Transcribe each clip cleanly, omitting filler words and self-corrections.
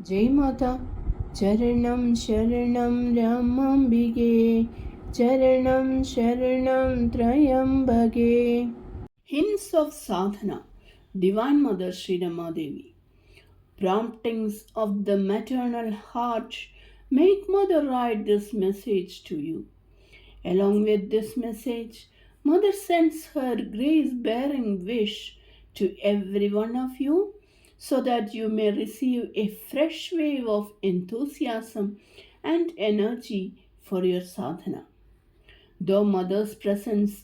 Jai Mata, Charanam Sharanam Ramambige, Charanam Sharanam Trayambage. Hints of Sadhana, Divine Mother Sri Rama Devi. Promptings of the maternal heart make Mother write this message to you. Along with this message, Mother sends her grace bearing wish to every one of you so that you may receive a fresh wave of enthusiasm and energy for your sadhana. Though Mother's presence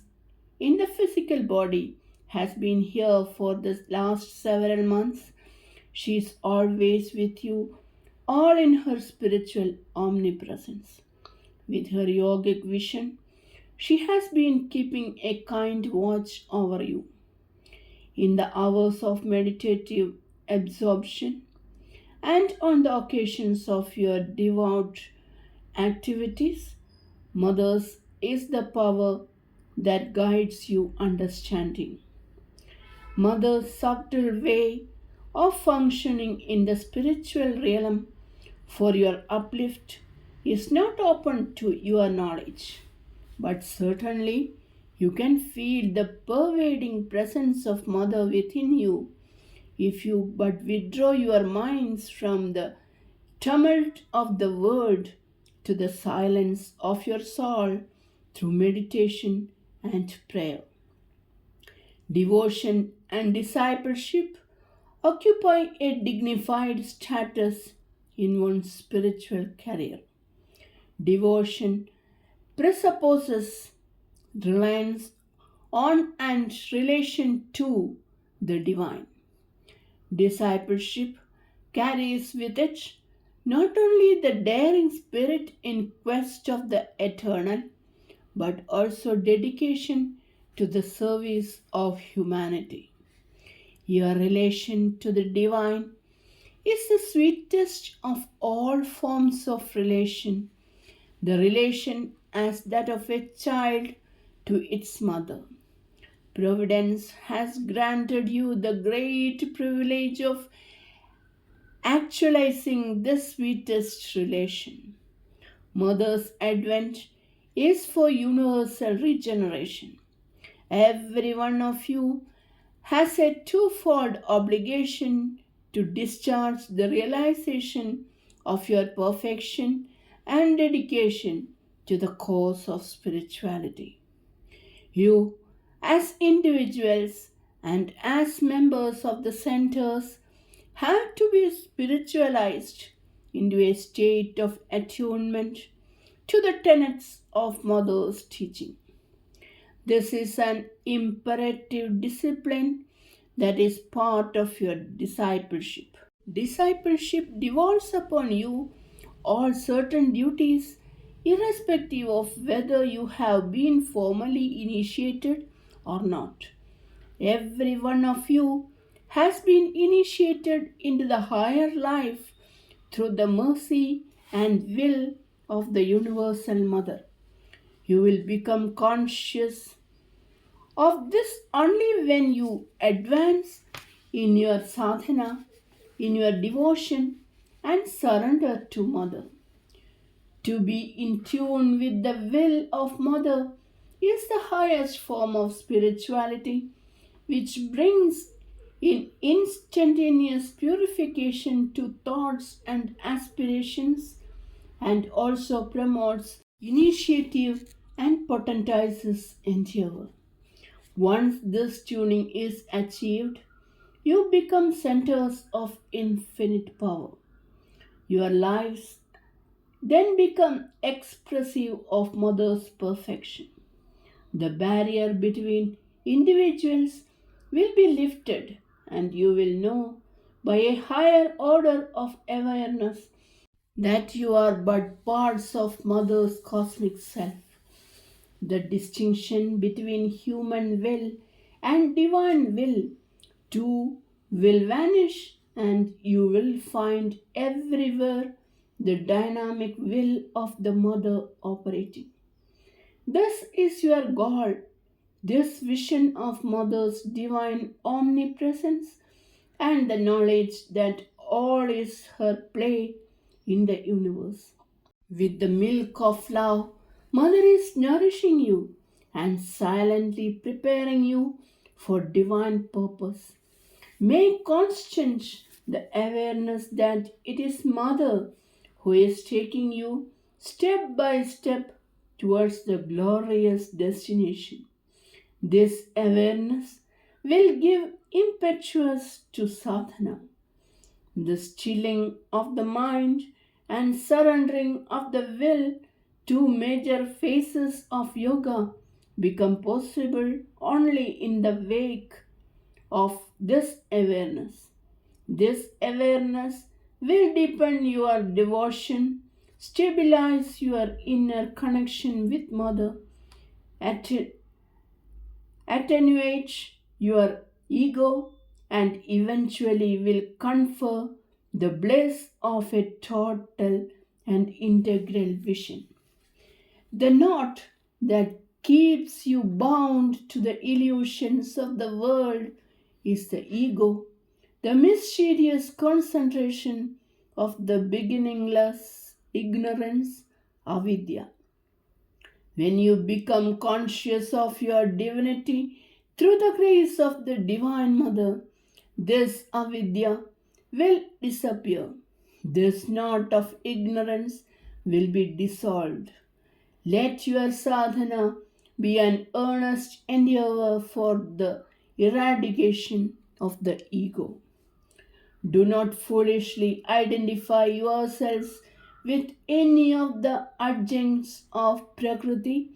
in the physical body has been here for the last several months, she is always with you, all in her spiritual omnipresence. With her yogic vision, she has been keeping a kind watch over you. In the hours of meditative absorption and on the occasions of your devout activities, Mother's is the power that guides you understanding. Mother's subtle way of functioning in the spiritual realm for your uplift is not open to your knowledge, but certainly you can feel the pervading presence of Mother within you if you but withdraw your minds from the tumult of the world to the silence of your soul through meditation and prayer. Devotion and discipleship occupy a dignified status in one's spiritual career. Devotion presupposes reliance on and relation to the divine. Discipleship carries with it not only the daring spirit in quest of the eternal, but also dedication to the service of humanity. Your relation to the divine is the sweetest of all forms of relation, the relation as that of a child to its mother. Providence has granted you the great privilege of actualizing this sweetest relation. Mother's advent is for universal regeneration. Every one of you has a twofold obligation to discharge the realization of your perfection and dedication to the cause of spirituality. You, as individuals and as members of the centers, have to be spiritualized into a state of attunement to the tenets of Mother's teaching. This is an imperative discipline that is part of your discipleship. Discipleship devolves upon you all certain duties, irrespective of whether you have been formally initiated or not. Every one of you has been initiated into the higher life through the mercy and will of the Universal Mother. You will become conscious of this only when you advance in your sadhana, in your devotion, and surrender to Mother. To be in tune with the will of Mother is the highest form of spirituality, which brings in instantaneous purification to thoughts and aspirations and also promotes initiative and potentizes endeavor. Once this tuning is achieved, you become centers of infinite power. Your lives then become expressive of Mother's perfection. The barrier between individuals will be lifted, and you will know by a higher order of awareness that you are but parts of Mother's cosmic self. The distinction between human will and divine will too will vanish, and you will find everywhere the dynamic will of the Mother operating. This is your goal, this vision of Mother's divine omnipresence and the knowledge that all is her play in the universe. With the milk of love, Mother is nourishing you and silently preparing you for divine purpose. Make constant the awareness that it is Mother who is taking you step by step towards the glorious destination. This awareness will give impetus to sadhana, the stilling of the mind and surrendering of the will. Two major phases of yoga become possible only in the wake of this awareness. This awareness will deepen your devotion, stabilize your inner connection with Mother, attenuate your ego, and eventually will confer the bliss of a total and integral vision. The knot that keeps you bound to the illusions of the world is the ego, the mysterious concentration of the beginningless ignorance, avidya. When you become conscious of your divinity through the grace of the Divine Mother, this avidya will disappear. This knot of ignorance will be dissolved. Let your sadhana be an earnest endeavor for the eradication of the ego. Do not foolishly identify yourselves with any of the adjuncts of Prakriti,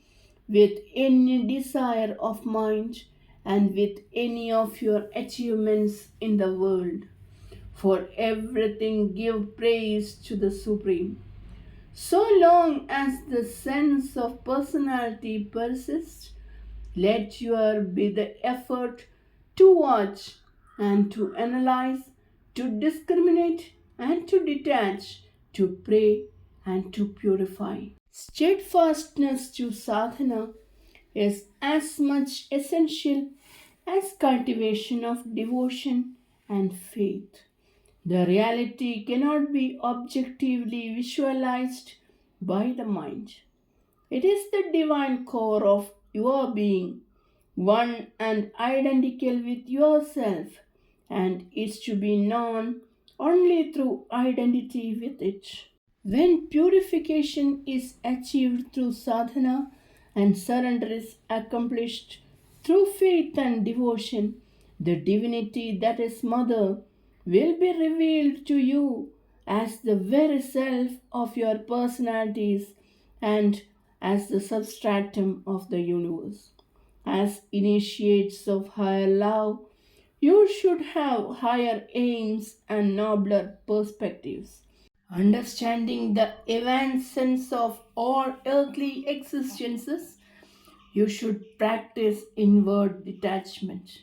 with any desire of mind, and with any of your achievements in the world. For everything give praise to the Supreme. So long as the sense of personality persists, let your be the effort to watch and to analyze, to discriminate and to detach, to pray and to purify. Steadfastness to sadhana is as much essential as cultivation of devotion and faith. The reality cannot be objectively visualized by the mind. It is the divine core of your being, one and identical with yourself, and is to be known only through identity with it. When purification is achieved through sadhana and surrender is accomplished through faith and devotion, the divinity that is Mother will be revealed to you as the very self of your personalities and as the substratum of the universe. As initiates of higher love, you should have higher aims and nobler perspectives. Understanding the evanescence of all earthly existences, you should practice inward detachment.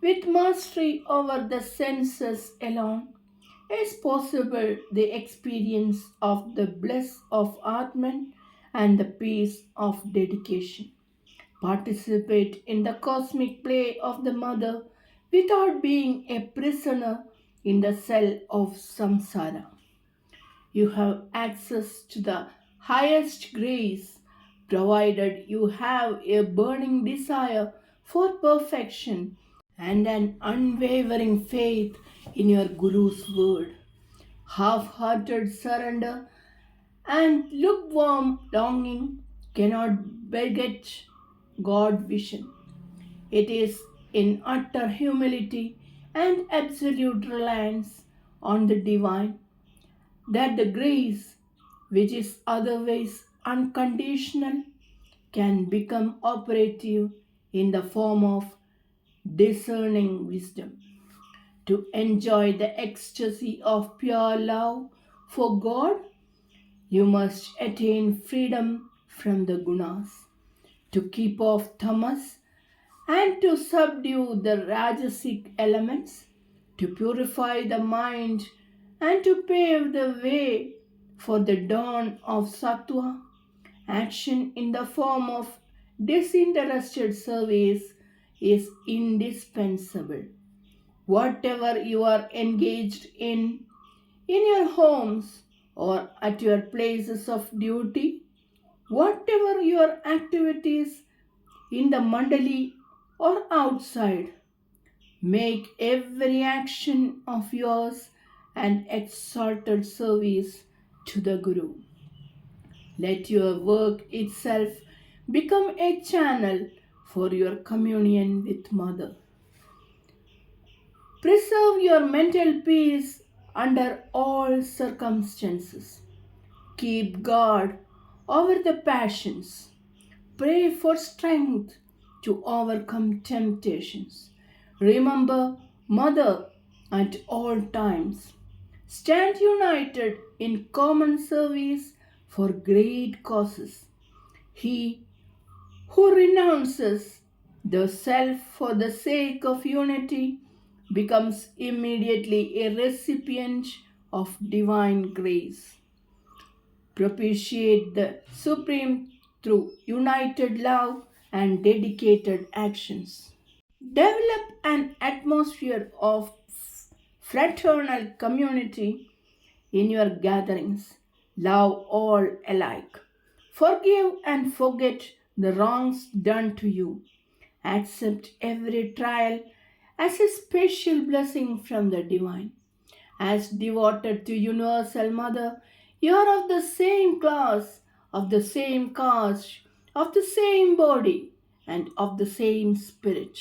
With mastery over the senses alone is possible the experience of the bliss of Atman and the peace of dedication. Participate in the cosmic play of the Mother without being a prisoner in the cell of samsara. You have access to the highest grace provided you have a burning desire for perfection and an unwavering faith in your Guru's word. Half hearted surrender and lukewarm longing cannot beget God vision. It is in utter humility and absolute reliance on the divine that the grace, which is otherwise unconditional, can become operative in the form of discerning wisdom. To enjoy the ecstasy of pure love for God, you must attain freedom from the gunas. To keep off tamas and to subdue the rajasic elements, to purify the mind and to pave the way for the dawn of sattva, action in the form of disinterested service is indispensable. Whatever you are engaged in, in your homes or at your places of duty, whatever your activities in the mandali or outside, make every action of yours an exalted service to the Guru. Let your work itself become a channel for your communion with Mother. Preserve your mental peace under all circumstances. Keep guard over the passions. Pray for strength to overcome temptations. Remember Mother at all times. Stand united in common service for great causes. He who renounces the self for the sake of unity becomes immediately a recipient of divine grace. Propitiate the Supreme through united love and dedicated actions. Develop an atmosphere of fraternal community in your gatherings. Love all alike. Forgive and forget the wrongs done to you. Accept every trial as a special blessing from the divine. As devoted to Universal Mother, you are of the same class, of the same caste, of the same body, and of the same spirit.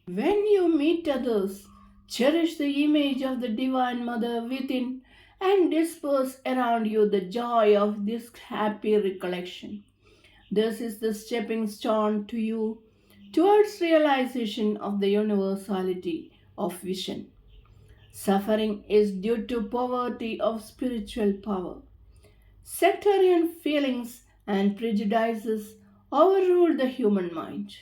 When you meet others, cherish the image of the Divine Mother within and disperse around you the joy of this happy recollection. This is the stepping stone to you towards realization of the universality of vision. Suffering is due to poverty of spiritual power. Sectarian feelings and prejudices overrule the human mind,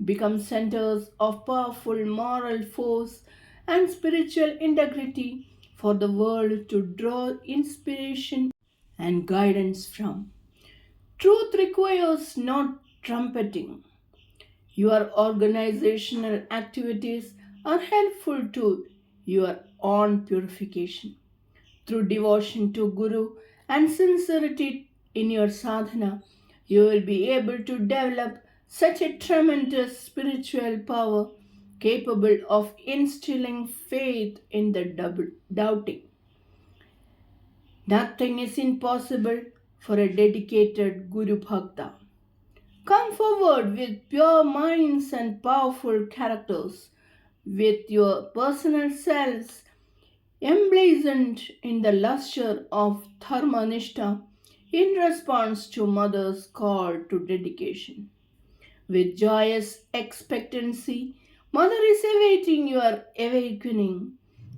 become centers of powerful moral force and spiritual integrity for the world to draw inspiration and guidance from. Truth requires not trumpeting. Your organizational activities are helpful to your own purification. Through devotion to Guru and sincerity in your sadhana, you will be able to develop such a tremendous spiritual power capable of instilling faith in the doubting. Nothing is impossible for a dedicated Guru Bhakta. Come forward with pure minds and powerful characters, with your personal selves emblazoned in the lustre of Dharmanishta in response to Mother's call to dedication. With joyous expectancy, Mother is awaiting your awakening.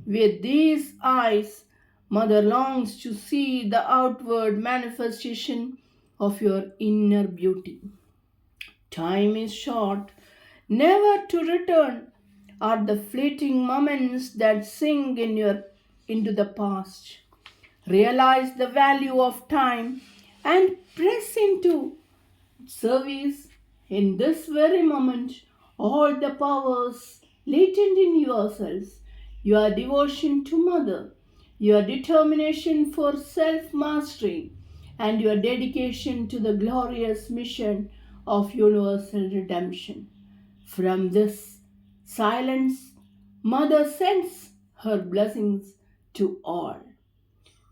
With these eyes, Mother longs to see the outward manifestation of your inner beauty. Time is short, never to return are the fleeting moments that sink into the past. Realize the value of time and press into service in this very moment all the powers latent in yourselves, your devotion to Mother, your determination for self mastery, and your dedication to the glorious mission of universal redemption. From this silence, Mother sends her blessings to all.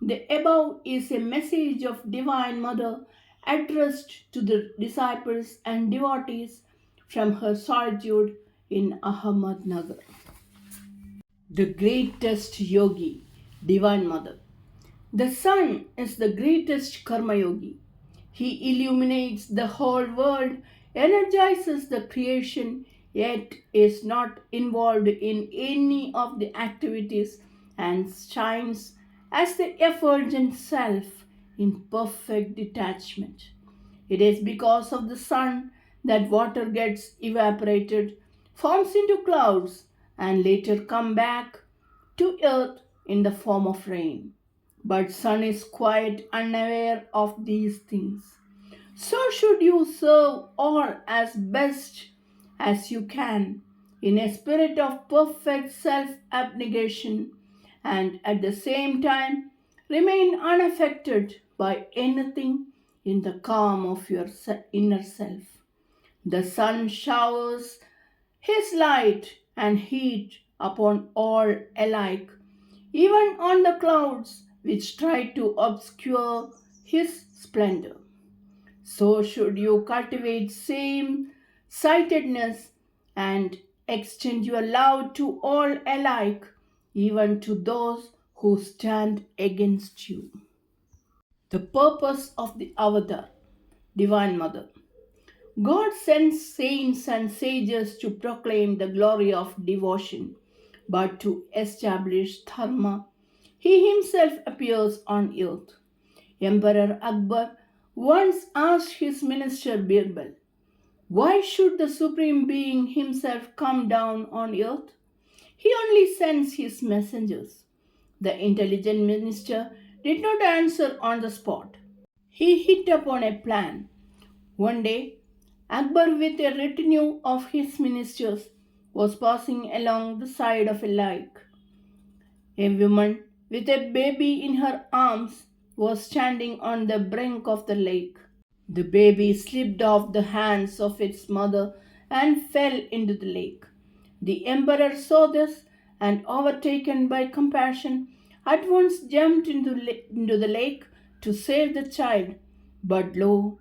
The above is a message of Divine Mother addressed to the disciples and devotees from her solitude in Ahmednagar. The greatest yogi, Divine Mother. The sun is the greatest karma yogi. He illuminates the whole world, energizes the creation, yet is not involved in any of the activities and shines as the effulgent self in perfect detachment. It is because of the sun that water gets evaporated, forms into clouds, and later come back to earth in the form of rain. But sun is quite unaware of these things. So should you serve all as best as you can in a spirit of perfect self abnegation and at the same time remain unaffected by anything in the calm of your inner self. The sun showers his light and heat upon all alike, even on the clouds which try to obscure his splendor. So should you cultivate same sightedness and extend your love to all alike, even to those who stand against you. The purpose of the Avatar, Divine Mother. God sends saints and sages to proclaim the glory of devotion, but to establish dharma, he himself appears on earth. Emperor Akbar once asked his minister Birbal, why should the Supreme Being himself come down on earth? He only sends his messengers. The intelligent minister did not answer on the spot. He hit upon a plan. One day, Akbar, with a retinue of his ministers, was passing along the side of a lake. A woman with a baby in her arms was standing on the brink of the lake. The baby slipped off the hands of its mother and fell into the lake. The emperor saw this and, overtaken by compassion, at once jumped into the lake to save the child. But lo,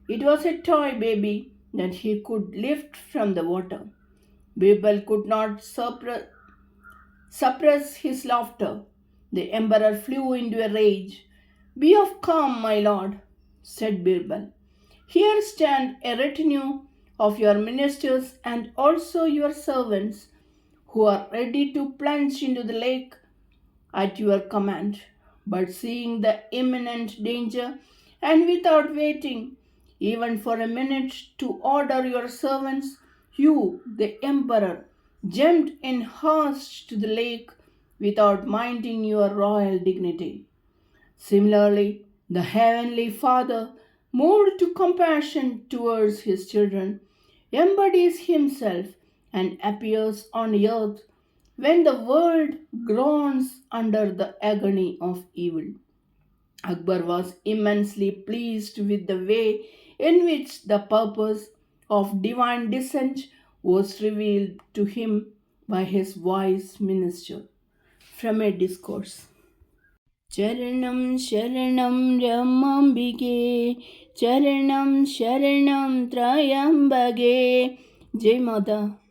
it was a toy baby that he could lift from the water. Birbal could not suppress his laughter. The emperor flew into a rage. Be of calm, my lord, said Birbal. Here stand a retinue of your ministers and also your servants, who are ready to plunge into the lake at your command. But seeing the imminent danger, and without waiting even for a minute to order your servants, you, the emperor, jumped in haste to the lake without minding your royal dignity. Similarly, the Heavenly Father, moved to compassion towards His children, embodies Himself and appears on earth when the world groans under the agony of evil. Akbar was immensely pleased with the way in which the purpose of divine descent was revealed to him by his wise minister. From a discourse. चरणं शरणं रमाम्बिके चरणं शरणं त्रयम्बके. जय माता.